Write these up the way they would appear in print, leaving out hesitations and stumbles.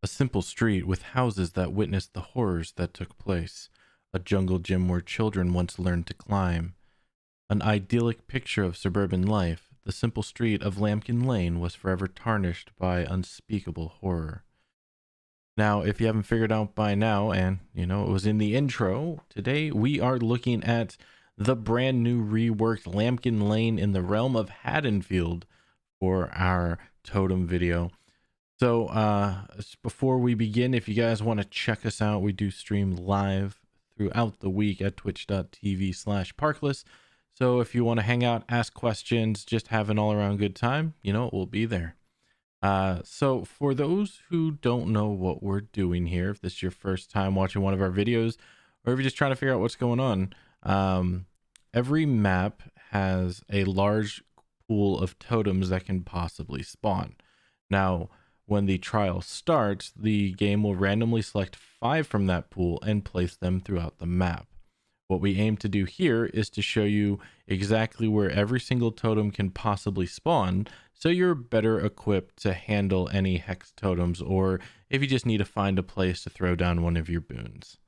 A simple street with houses that witnessed the horrors that took place. A jungle gym where children once learned to climb. An idyllic picture of suburban life, the simple street of Lampkin Lane was forever tarnished by unspeakable horror. Now, if you haven't figured out by now, and it was in the intro, today we are looking at the brand new reworked Lampkin Lane in the realm of Haddonfield for our Totem video. So before we begin, if you guys want to check us out, we do stream live throughout the week at twitch.tv/Parklis. So if you want to hang out, ask questions, just have an all around good time, we'll be there. So for those who don't know what we're doing here, if this is your first time watching one of our videos, or if you're just trying to figure out what's going on, every map has a large pool of totems that can possibly spawn. Now, when the trial starts, the game will randomly select 5 from that pool and place them throughout the map. What we aim to do here is to show you exactly where every single totem can possibly spawn, so you're better equipped to handle any hex totems, or if you just need to find a place to throw down one of your boons.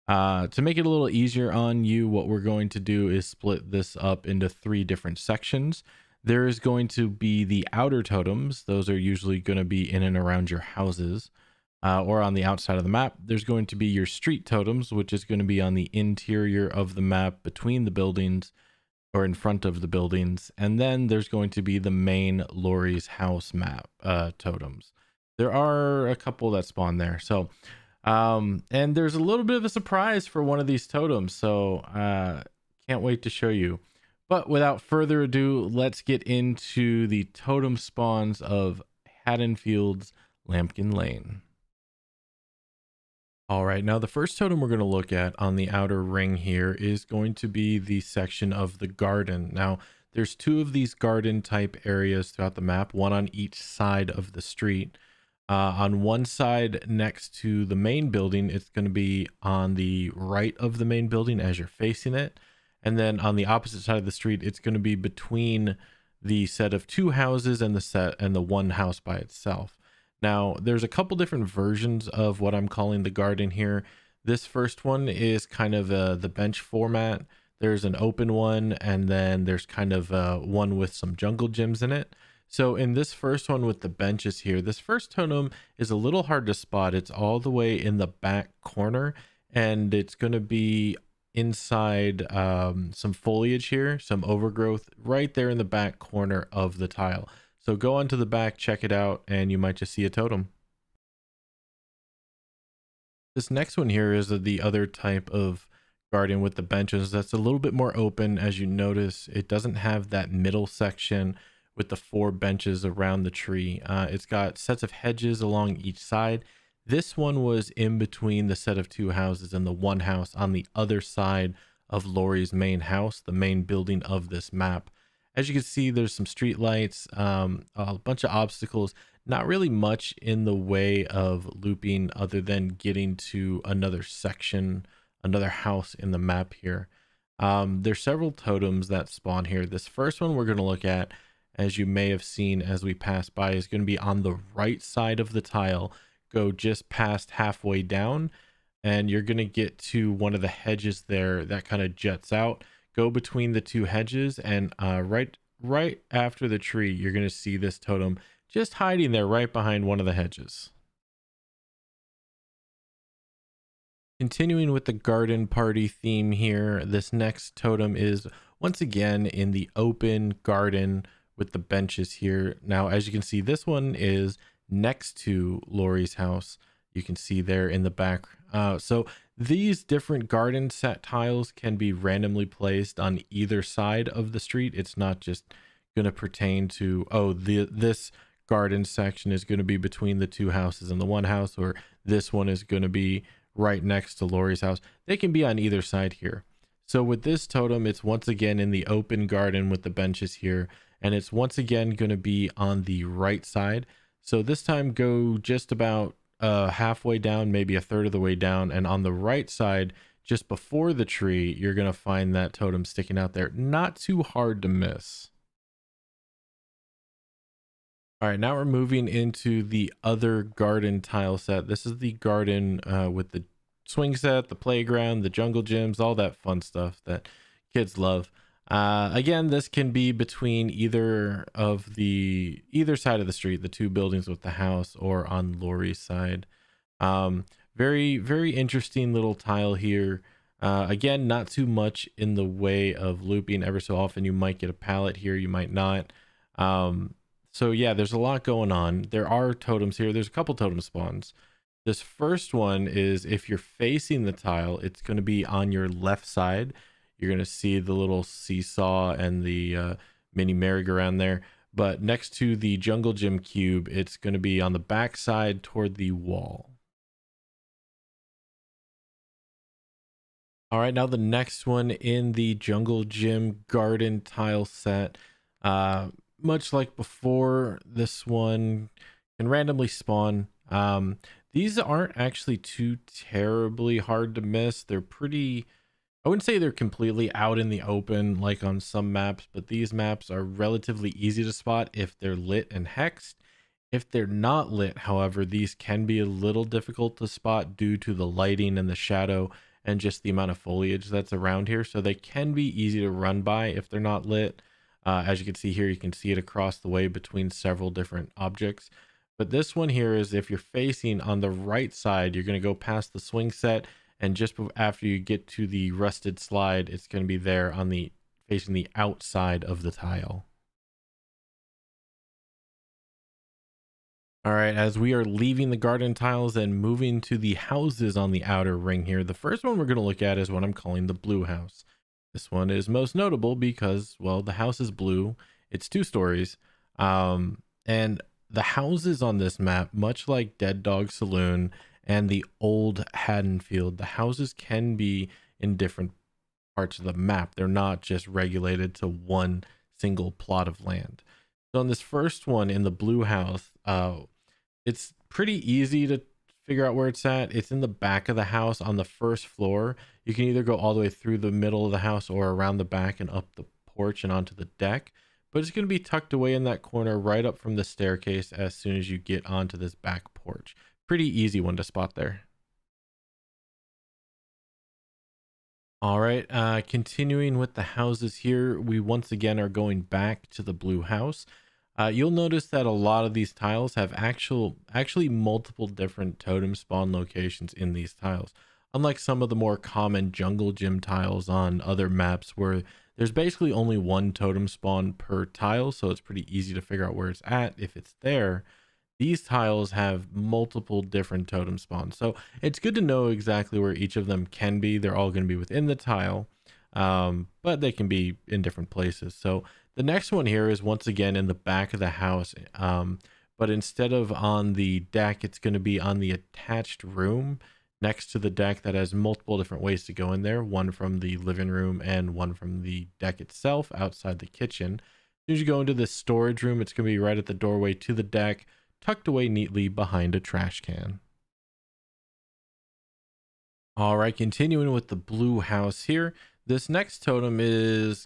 To make it a little easier on you, what we're going to do is split this up into 3 different sections. There is going to be the outer totems. Those are usually going to be in and around your houses or on the outside of the map. There's going to be your street totems, which is going to be on the interior of the map between the buildings or in front of the buildings. And then there's going to be the main Laurie's house map totems. There are a couple that spawn there. So, and there's a little bit of a surprise for one of these totems. So can't wait to show you. But without further ado, let's get into the totem spawns of Haddonfield's Lampkin Lane. All right, now the first totem we're going to look at on the outer ring here is going to be the section of the garden. Now, there's 2 of these garden type areas throughout the map, one on each side of the street. On one side next to the main building, it's going to be on the right of the main building as you're facing it. And then on the opposite side of the street, it's going to be between the set of 2 houses and the one house by itself. Now, there's a couple different versions of what I'm calling the garden here. This first one is kind of the bench format. There's an open one, and then there's kind of one with some jungle gyms in it. So in this first one with the benches here, this first totem is a little hard to spot. It's all the way in the back corner, and it's going to be inside some foliage here, some overgrowth right there in the back corner of the tile. So go onto the back, check it out, and you might just see a totem. This next one here is the other type of garden with the benches. That's a little bit more open. As you notice, it doesn't have that middle section with the 4 benches around the tree. It's got sets of hedges along each side. This one was in between the set of 2 houses and the one house on the other side of Laurie's main house, the main building of this map. As you can see, there's some street lights, a bunch of obstacles, not really much in the way of looping other than getting to another section, another house in the map here. There's several totems that spawn here. This first one we're going to look at, as you may have seen as we pass by, is going to be on the right side of the tile. Go just past halfway down, and you're going to get to one of the hedges there that kind of juts out. Go between the 2 hedges, and right after the tree, you're going to see this totem just hiding there right behind one of the hedges. Continuing with the garden party theme here, this next totem is once again in the open garden with the benches here. Now, as you can see, this one is next to Laurie's house. You can see there in the back. So these different garden set tiles can be randomly placed on either side of the street. It's not just going to pertain to, this garden section is going to be between the 2 houses and the one house, or this one is going to be right next to Laurie's house. They can be on either side here. So with this totem, it's once again in the open garden with the benches here, and it's once again going to be on the right side. So this time go just about halfway down, maybe a third of the way down, and on the right side, just before the tree, you're going to find that totem sticking out there. Not too hard to miss. All right, now we're moving into the other garden tile set. This is the garden with the swing set, the playground, the jungle gyms, all that fun stuff that kids love. Again, this can be between either side of the street, the two buildings with the house, or on Lori's side. Very, very interesting little tile here. Again, not too much in the way of looping. Ever so often you might get a pallet here, you might not. So yeah, there's a lot going on. There are totems here. There's a couple totem spawns. This first one is if you're facing the tile, it's going to be on your left side. You're going to see the little seesaw and the mini merry-go-round there. But next to the jungle gym cube, it's going to be on the back side toward the wall. All right, now the next one in the jungle gym garden tile set. Much like before, this one can randomly spawn. These aren't actually too terribly hard to miss. They're pretty, I wouldn't say they're completely out in the open like on some maps, but these maps are relatively easy to spot if they're lit and hexed. If they're not lit, however, these can be a little difficult to spot due to the lighting and the shadow and just the amount of foliage that's around here. So they can be easy to run by if they're not lit. As you can see here, you can see it across the way between several different objects. But this one here is if you're facing on the right side, you're going to go past the swing set, and just after you get to the rusted slide, it's going to be there on the facing the outside of the tile. All right, as we are leaving the garden tiles and moving to the houses on the outer ring here, the first one we're going to look at is what I'm calling the blue house. This one is most notable because, well, the house is blue. It's 2 stories. And the houses on this map, much like Dead Dog Saloon and the old Haddonfield, the houses can be in different parts of the map. They're not just regulated to one single plot of land. So on this first one in the blue house, it's pretty easy to figure out where it's at. It's in the back of the house on the first floor. You can either go all the way through the middle of the house or around the back and up the porch and onto the deck, but it's going to be tucked away in that corner right up from the staircase as soon as you get onto this back porch. Pretty easy one to spot there. All right, continuing with the houses here, we once again are going back to the blue house. You'll notice that a lot of these tiles have actually multiple different totem spawn locations in these tiles. Unlike some of the more common jungle gym tiles on other maps where there's basically only one totem spawn per tile, so it's pretty easy to figure out where it's at if it's there. These tiles have multiple different totem spawns, so it's good to know exactly where each of them can be. They're all going to be within the tile, but they can be in different places. So the next one here is once again in the back of the house, but instead of on the deck, it's going to be on the attached room next to the deck that has multiple different ways to go in there. One from the living room and one from the deck itself outside the kitchen. As soon as you go into the storage room, it's going to be right at the doorway to the deck, tucked away neatly behind a trash can. All right, continuing with the blue house here. This next totem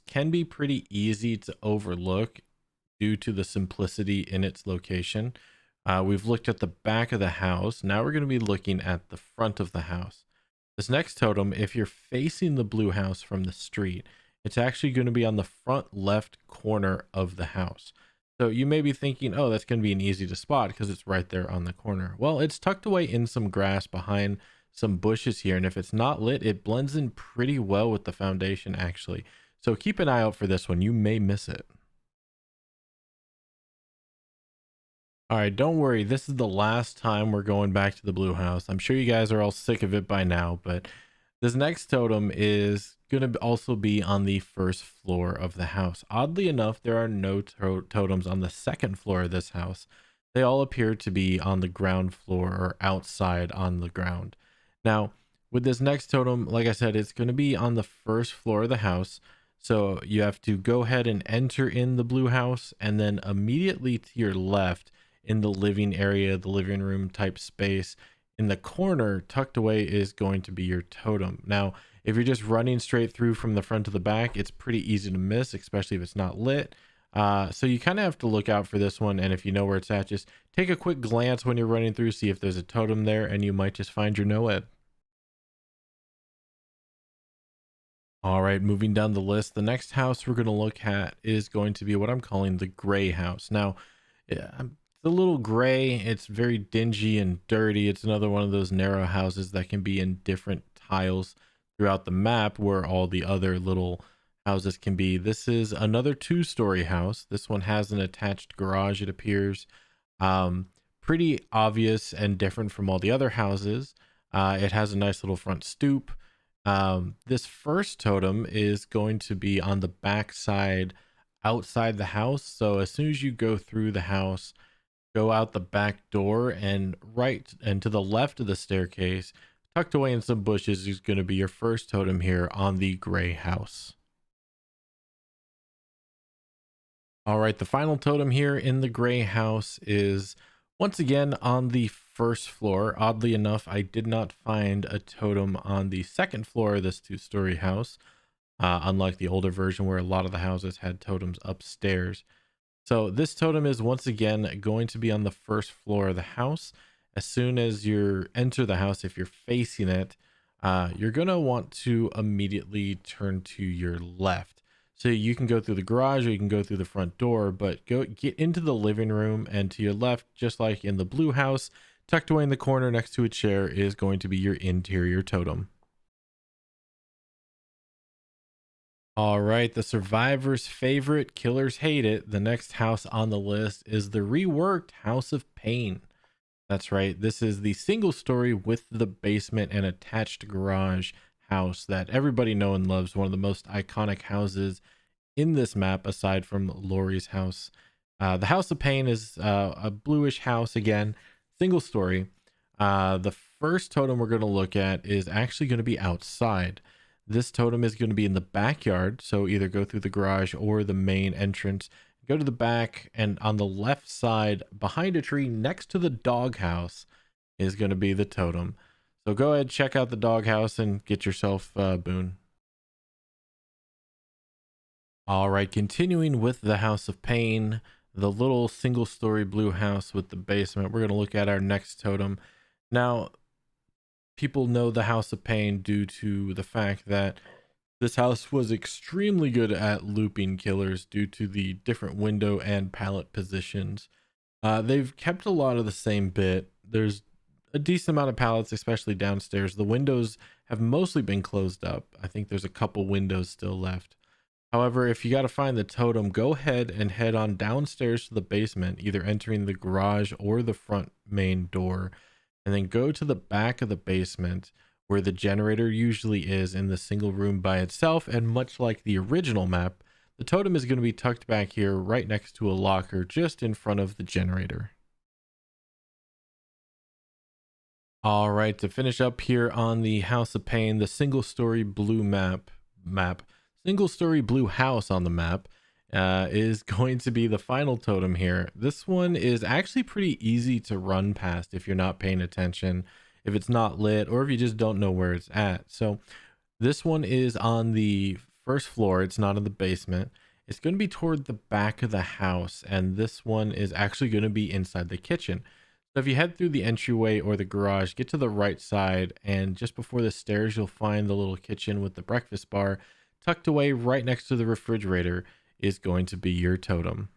can be pretty easy to overlook due to the simplicity in its location. We've looked at the back of the house. Now we're going to be looking at the front of the house. This next totem, if you're facing the blue house from the street, it's actually going to be on the front left corner of the house. So you may be thinking, oh, that's going to be an easy to spot because it's right there on the corner. Well, it's tucked away in some grass behind some bushes here, and if it's not lit, it blends in pretty well with the foundation actually. So keep an eye out for this one. You may miss it. All right, don't worry. This is the last time we're going back to the blue house. I'm sure you guys are all sick of it by now, but this next totem is going to also be on the first floor of the house. Oddly enough, there are no totems on the second floor of this house. They all appear to be on the ground floor or outside on the ground. Now, with this next totem, like I said, it's going to be on the first floor of the house. So you have to go ahead and enter in the blue house, and then immediately to your left in the living area, the living room type space, in the corner tucked away is going to be your totem. Now, if you're just running straight through from the front to the back, it's pretty easy to miss, especially if it's not lit. So you kind of have to look out for this one. And if you know where it's at, just take a quick glance when you're running through, see if there's a totem there, and you might just find your Noed. All right, moving down the list, the next house we're going to look at is going to be what I'm calling the gray house. Now, it's a little gray, it's very dingy and dirty. It's another one of those narrow houses that can be in different tiles throughout the map where all the other little houses can be. This is another two-story house. This one has an attached garage, it appears. Um, Pretty obvious and different from all the other houses. It has a nice little front stoop. This first totem is going to be on the back side outside the house. So as soon as you go through the house, go out the back door and right and to the left of the staircase, tucked away in some bushes, is going to be your first totem here on the gray house. All right, the final totem here in the gray house is once again on the first floor. Oddly enough, I did not find a totem on the second floor of this two-story house, unlike the older version where a lot of the houses had totems upstairs. So this totem is once again going to be on the first floor of the house. As soon as you enter the house, if you're facing it, you're going to want to immediately turn to your left. So you can go through the garage or you can go through the front door, but get into the living room, and to your left, just like in the blue house, tucked away in the corner next to a chair, is going to be your interior totem. All right, the survivor's favorite, killers hate it. The next house on the list is the reworked House of Pain. That's right. This is the single story with the basement and attached garage house that everybody knows and loves. One of the most iconic houses in this map, aside from Laurie's house. The House of Pain is a bluish house again, single story. The first totem we're going to look at is actually going to be outside. This totem is going to be in the backyard. So either go through the garage or the main entrance. Go to the back, and on the left side behind a tree next to the doghouse is going to be the totem. So go ahead, check out the doghouse and get yourself Boone. All right, continuing with the House of Pain, the little single story blue house with the basement, we're going to look at our next totem. Now, people know the House of Pain due to the fact that this house was extremely good at looping killers due to the different window and pallet positions. They've kept a lot of the same bit. There's a decent amount of pallets, especially downstairs. The windows have mostly been closed up. I think there's a couple windows still left. However, if you got to find the totem, go ahead and head on downstairs to the basement, either entering the garage or the front main door, and then go to the back of the basement where the generator usually is in the single room by itself. And much like the original map, the totem is going to be tucked back here right next to a locker just in front of the generator. All right, to finish up here on the House of Pain, the single story blue single story blue house on the map is going to be the final totem here. This one is actually pretty easy to run past if you're not paying attention, if it's not lit, or if you just don't know where it's at. So this one is on the first floor. It's not in the basement. It's going to be toward the back of the house, and this one is actually going to be inside the kitchen. So if you head through the entryway or the garage, get to the right side, and just before the stairs, you'll find the little kitchen with the breakfast bar. Tucked away right next to the refrigerator is going to be your totem.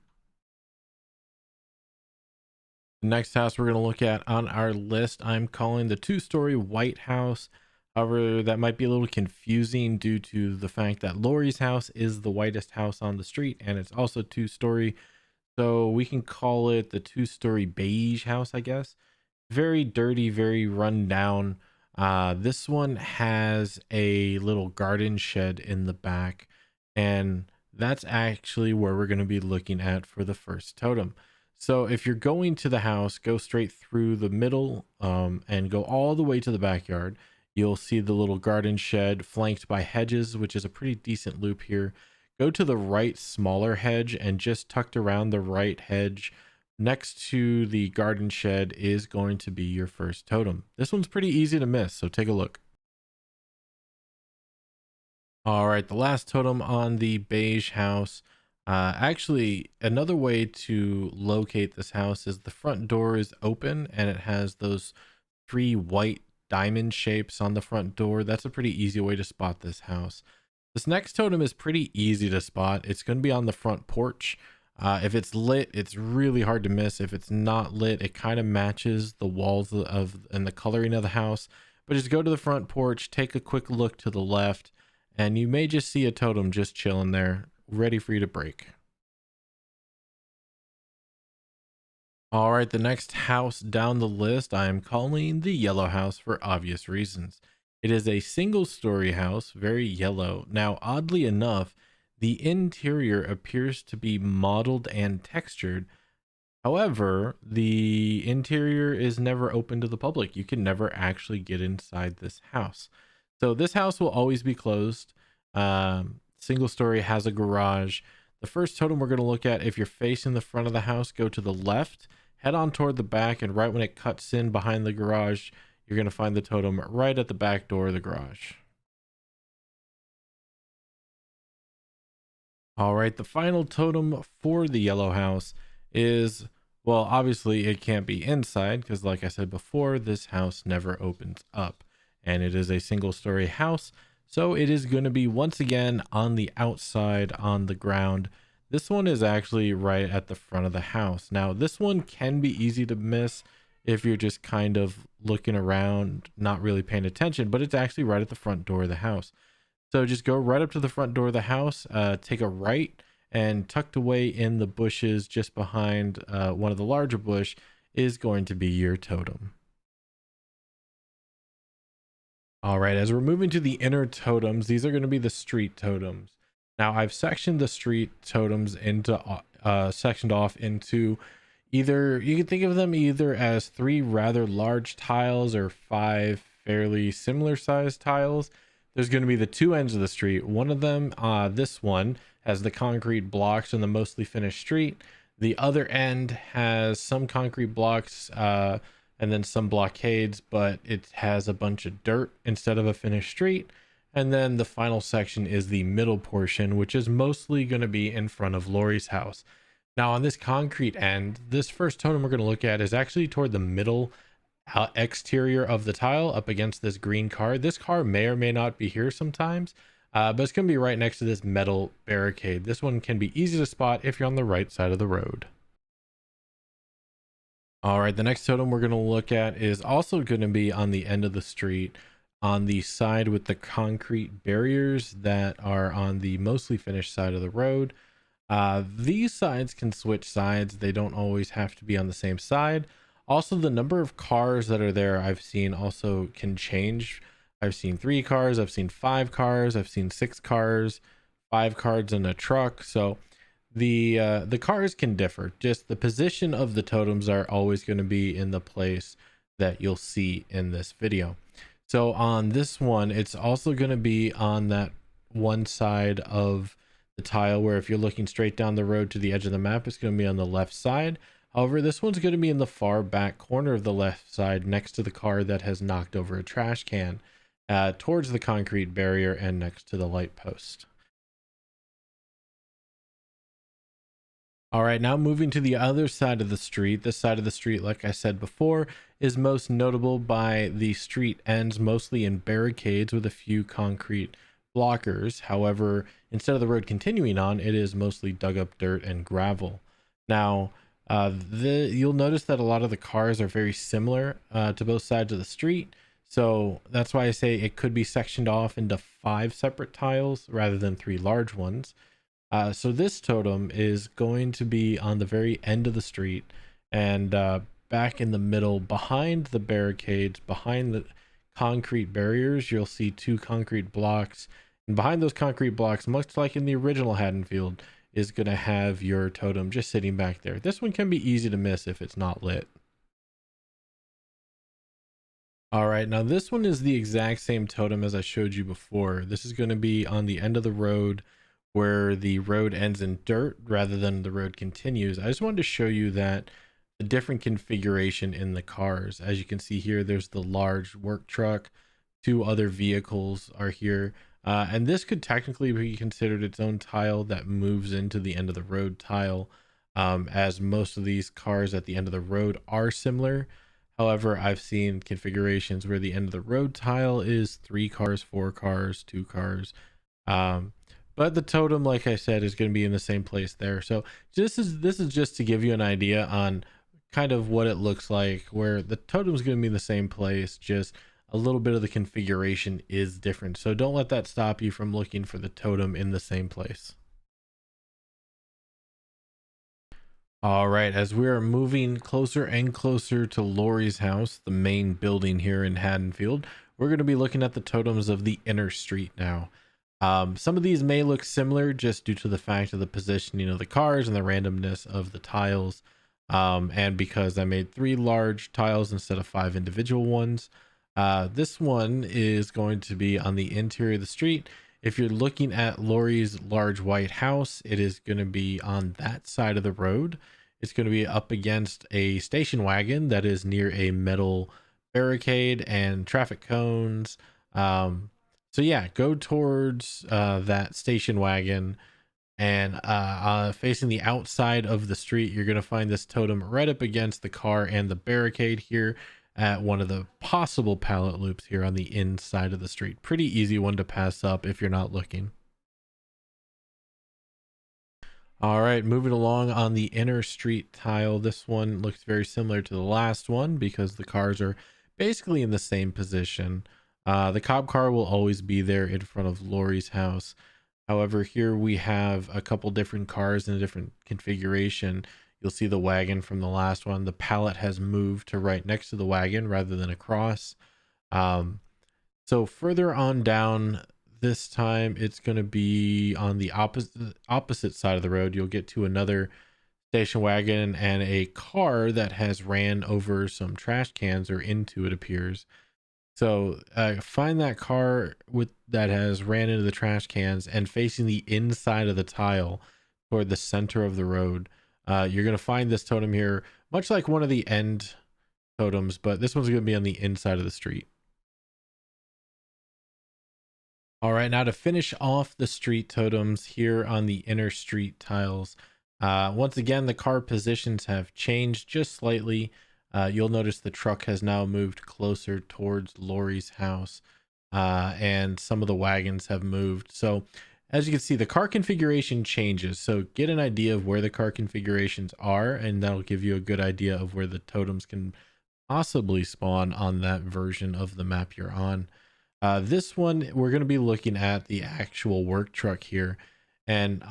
The next house we're going to look at on our list, I'm calling the two-story white house. However, that might be a little confusing due to the fact that Laurie's house is the whitest house on the street, and it's also two-story. So we can call it the two-story beige house, I guess. Very dirty, very run down. This one has a little garden shed in the back, and that's actually where we're going to be looking at for the first totem. So if you're going to the house, go straight through the middle and go all the way to the backyard. You'll see the little garden shed flanked by hedges, which is a pretty decent loop here. Go to the right smaller hedge, and just tucked around the right hedge next to the garden shed is going to be your first totem. This one's pretty easy to miss, so take a look. All right, the last totem on the beige house. Actually, another way to locate this house is the front door is open and it has those three white diamond shapes on the front door. That's a pretty easy way to spot this house. This next totem is pretty easy to spot. It's going to be on the front porch. If it's lit, it's really hard to miss. If it's not lit, it kind of matches the walls of and the coloring of the house. But just go to the front porch, take a quick look to the left, and you may just see a totem just chilling there, ready for you to break. All right, the next house down the list I am calling the yellow house for obvious reasons. It is a single story house, very yellow. Now, oddly enough, the interior appears to be modeled and textured. However, the interior is never open to the public. You can never actually get inside this house. So this house will always be closed. Single story, has a garage. The first totem we're going to look at, if you're facing the front of the house, go to the left, head on toward the back, and right when it cuts in behind the garage, you're going to find the totem right at the back door of the garage. All right, the final totem for the yellow house is, well, obviously it can't be inside because, like I said before, this house never opens up and it is a single story house. So it is going to be once again on the outside on the ground. This one is actually right at the front of the house. Now, this one can be easy to miss if you're just kind of looking around, not really paying attention, but it's actually right at the front door of the house. So just go right up to the front door of the house, take a right, and tucked away in the bushes just behind one of the larger bush is going to be your totem. All right, as we're moving to the inner totems, these are going to be the street totems. Now, I've sectioned the street totems into sectioned off into either, you can think of them either as three rather large tiles or five fairly similar sized tiles. There's going to be the two ends of the street. One of them, this one, has the concrete blocks and the mostly finished street. The other end has some concrete blocks and then some blockades, but it has a bunch of dirt instead of a finished street. And then the final section is the middle portion, which is mostly going to be in front of Lori's house. Now, on this concrete end, this first totem we're going to look at is actually toward the middle exterior of the tile up against this green car. This car may or may not be here sometimes, but it's going to be right next to this metal barricade. This one can be easy to spot if you're on the right side of the road. All right, the next totem we're going to look at is also going to be on the end of the street, on the side with the concrete barriers that are on the mostly finished side of the road. These sides can switch sides. They don't always have to be on the same side. Also, the number of cars that are there I've seen also can change. I've seen 3 cars, I've seen 5 cars, I've seen 6 cars, 5 cars in a truck. So the cars can differ. Just the position of the totems are always going to be in the place that you'll see in this video. So on this one, it's also going to be on that one side of the tile where if you're looking straight down the road to the edge of the map, it's going to be on the left side. However, this one's going to be in the far back corner of the left side next to the car that has knocked over a trash can, towards the concrete barrier and next to the light post. All right, now moving to the other side of the street. This side of the street, like I said before, is most notable by the street ends mostly in barricades with a few concrete blockers. However, instead of the road continuing on, it is mostly dug up dirt and gravel. Now, you'll notice that a lot of the cars are very similar to both sides of the street. So that's why I say it could be sectioned off into 5 separate tiles rather than 3 large ones. So this totem is going to be on the very end of the street and back in the middle behind the barricades, behind the concrete barriers, you'll see 2 concrete blocks. And behind those concrete blocks, much like in the original Haddonfield, is going to have your totem just sitting back there. This one can be easy to miss if it's not lit. All right, now this one is the exact same totem as I showed you before. This is going to be on the end of the road where the road ends in dirt rather than the road continues. I just wanted to show you that the different configuration in the cars. As you can see here, there's the large work truck. 2 other vehicles are here. And this could technically be considered its own tile that moves into the end of the road tile, as most of these cars at the end of the road are similar. However, I've seen configurations where the end of the road tile is 3 cars, 4 cars, 2 cars. Um, but the totem, like I said, is going to be in the same place there. So this is just to give you an idea on kind of what it looks like, where the totem is going to be in the same place, just a little bit of the configuration is different. So don't let that stop you from looking for the totem in the same place. All right, as we are moving closer and closer to Lori's house, the main building here in Haddonfield, we're going to be looking at the totems of the inner street now. Some of these may look similar just due to the fact of the positioning of the cars and the randomness of the tiles. And because I made 3 large tiles instead of 5 individual ones. This one is going to be on the interior of the street. If you're looking at Lori's large white house, it is going to be on that side of the road. It's going to be up against a station wagon that is near a metal barricade and traffic cones. So yeah, go towards that station wagon, and facing the outside of the street, you're going to find this totem right up against the car and the barricade here at one of the possible pallet loops here on the inside of the street. Pretty easy one to pass up if you're not looking. All right, moving along on the inner street tile. This one looks very similar to the last one because the cars are basically in the same position. The cop car will always be there in front of Lori's house. However, here we have a couple different cars in a different configuration. You'll see the wagon from the last one. The pallet has moved to right next to the wagon rather than across. So further on down, this time it's going to be on the opposite side of the road. You'll get to another station wagon and a car that has ran over some trash cans, or into, it appears. So find that car that has ran into the trash cans and facing the inside of the tile toward the center of the road. You're going to find this totem here, much like one of the end totems, but this one's going to be on the inside of the street. All right, now to finish off the street totems here on the inner street tiles. Once again, the car positions have changed just slightly. You'll notice the truck has now moved closer towards Lori's house, and some of the wagons have moved. So as you can see, the car configuration changes. So get an idea of where the car configurations are, and that'll give you a good idea of where the totems can possibly spawn on that version of the map you're on. This one, we're going to be looking at the actual work truck here. And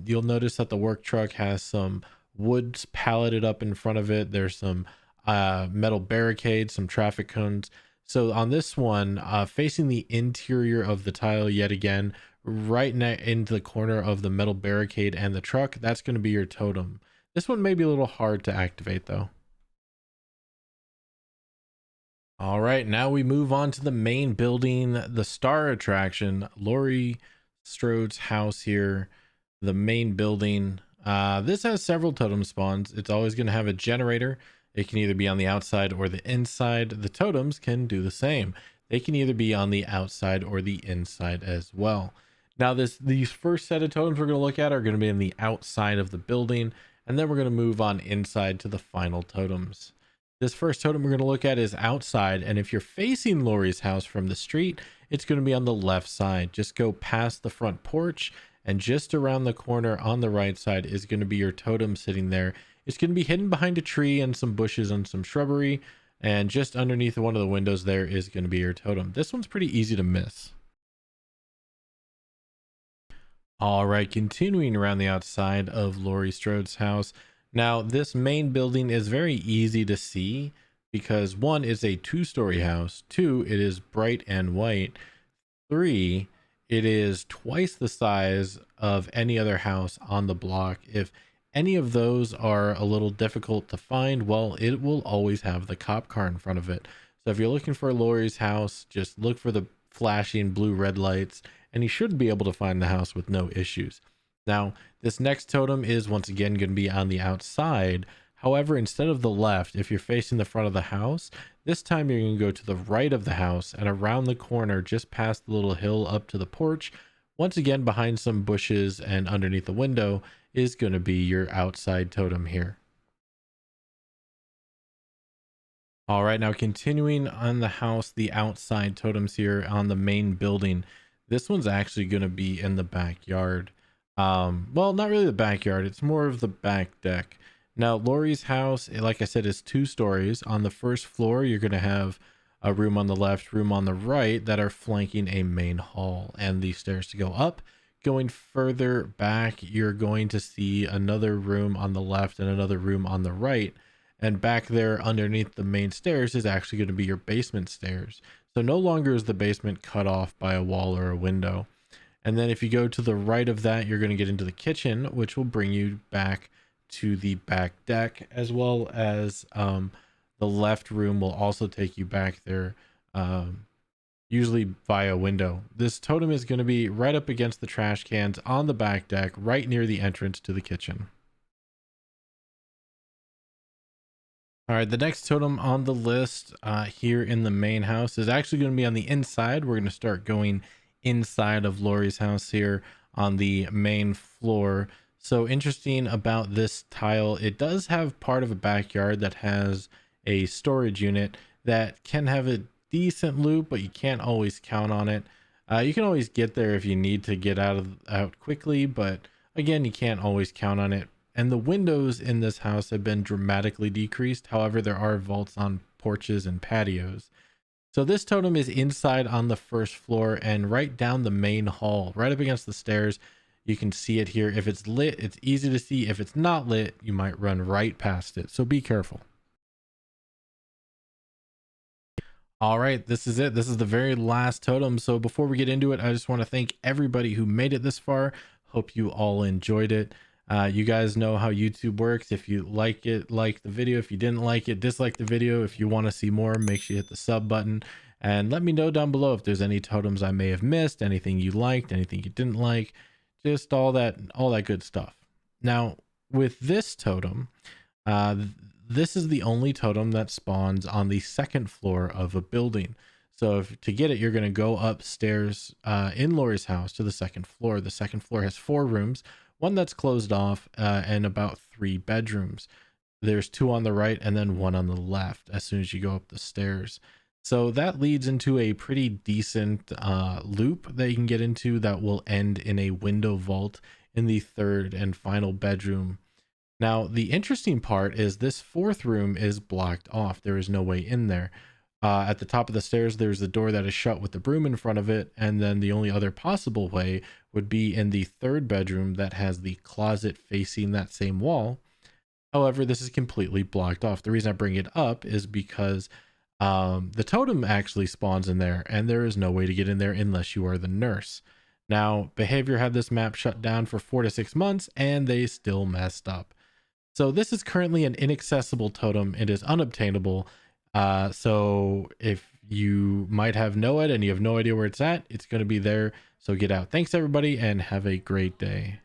you'll notice that the work truck has some woods palleted up in front of it. There's some metal barricades, some traffic cones. So on this one, facing the interior of the tile yet again, right into the corner of the metal barricade and the truck, that's going to be your totem. This one may be a little hard to activate though. All right, now we move on to the main building, the star attraction, Laurie Strode's house here, the main building. This has several totem spawns. It's always going to have a generator. It can either be on the outside or the inside. The totems can do the same. They can either be on the outside or the inside as well. Now these first set of totems we're going to look at are going to be on the outside of the building, and then we're going to move on inside to the final totems. This first totem we're going to look at is outside, and if you're facing Lori's house from the street, it's going to be on the left side. Just go past the front porch, and just around the corner on the right side is going to be your totem sitting there. It's going to be hidden behind a tree and some bushes and some shrubbery, and just underneath one of the windows there is going to be your totem. This one's pretty easy to miss. All right, continuing around the outside of Laurie Strode's house. Now, this main building is very easy to see because 1, it's a 2-story house. 2, it is bright and white. 3, it is twice the size of any other house on the block. If any of those are a little difficult to find, well, it will always have the cop car in front of it. So if you're looking for Laurie's house, just look for the flashing blue red lights, and you should be able to find the house with no issues. Now, this next totem is once again going to be on the outside. However, instead of the left, if you're facing the front of the house, this time you're going to go to the right of the house and around the corner, just past the little hill up to the porch. Once again, behind some bushes and underneath the window is going to be your outside totem here. All right, now continuing on the house, the outside totems here on the main building. This one's actually going to be in the backyard. Well, not really the backyard. It's more of the back deck. Now, Lori's house, like I said, is 2 stories. On the first floor, you're going to have a room on the left, room on the right that are flanking a main hall and the stairs to go up. Going further back, you're going to see another room on the left and another room on the right. And back there underneath the main stairs is actually going to be your basement stairs. So no longer is the basement cut off by a wall or a window. And then if you go to the right of that, you're going to get into the kitchen, which will bring you back to the back deck, as well as the left room will also take you back there, usually via window. This totem is going to be right up against the trash cans on the back deck, right near the entrance to the kitchen. All right, the next totem on the list here in the main house is actually going to be on the inside. We're going to start going inside of Lori's house here on the main floor. So interesting about this tile, it does have part of a backyard that has a storage unit that can have a decent loop, but you can't always count on it. You can always get there if you need to get out quickly, but again, you can't always count on it. And the windows in this house have been dramatically decreased. However, there are vaults on porches and patios. So this totem is inside on the first floor and right down the main hall, right up against the stairs. You can see it here. If it's lit, it's easy to see. If it's not lit, you might run right past it. So be careful. All right, this is it. This is the very last totem. So before we get into it, I just want to thank everybody who made it this far. Hope you all enjoyed it. You guys know how YouTube works. If you like it, like the video. If you didn't like it, dislike the video. If you want to see more, make sure you hit the sub button and let me know down below if there's any totems I may have missed, anything you liked, anything you didn't like, just all that good stuff. Now with this totem, this is the only totem that spawns on the second floor of a building. So to get it, you're going to go upstairs in Lori's house to the second floor. The second floor has 4 rooms, one that's closed off, and about 3 bedrooms. There's 2 on the right and then 1 on the left as soon as you go up the stairs. So that leads into a pretty decent loop that you can get into that will end in a window vault in the 3rd and final bedroom. Now, the interesting part is this 4th room is blocked off. There is no way in there. At the top of the stairs, there's a door that is shut with the broom in front of it. And then the only other possible way would be in the 3rd bedroom that has the closet facing that same wall. However, this is completely blocked off. The reason I bring it up is because the totem actually spawns in there and there is no way to get in there unless you are the nurse. Now, Behavior had this map shut down for 4 to 6 months and they still messed up. So this is currently an inaccessible totem. It is unobtainable. So if you might have know it and you have no idea where it's at, it's going to be there. So get out. Thanks everybody and have a great day.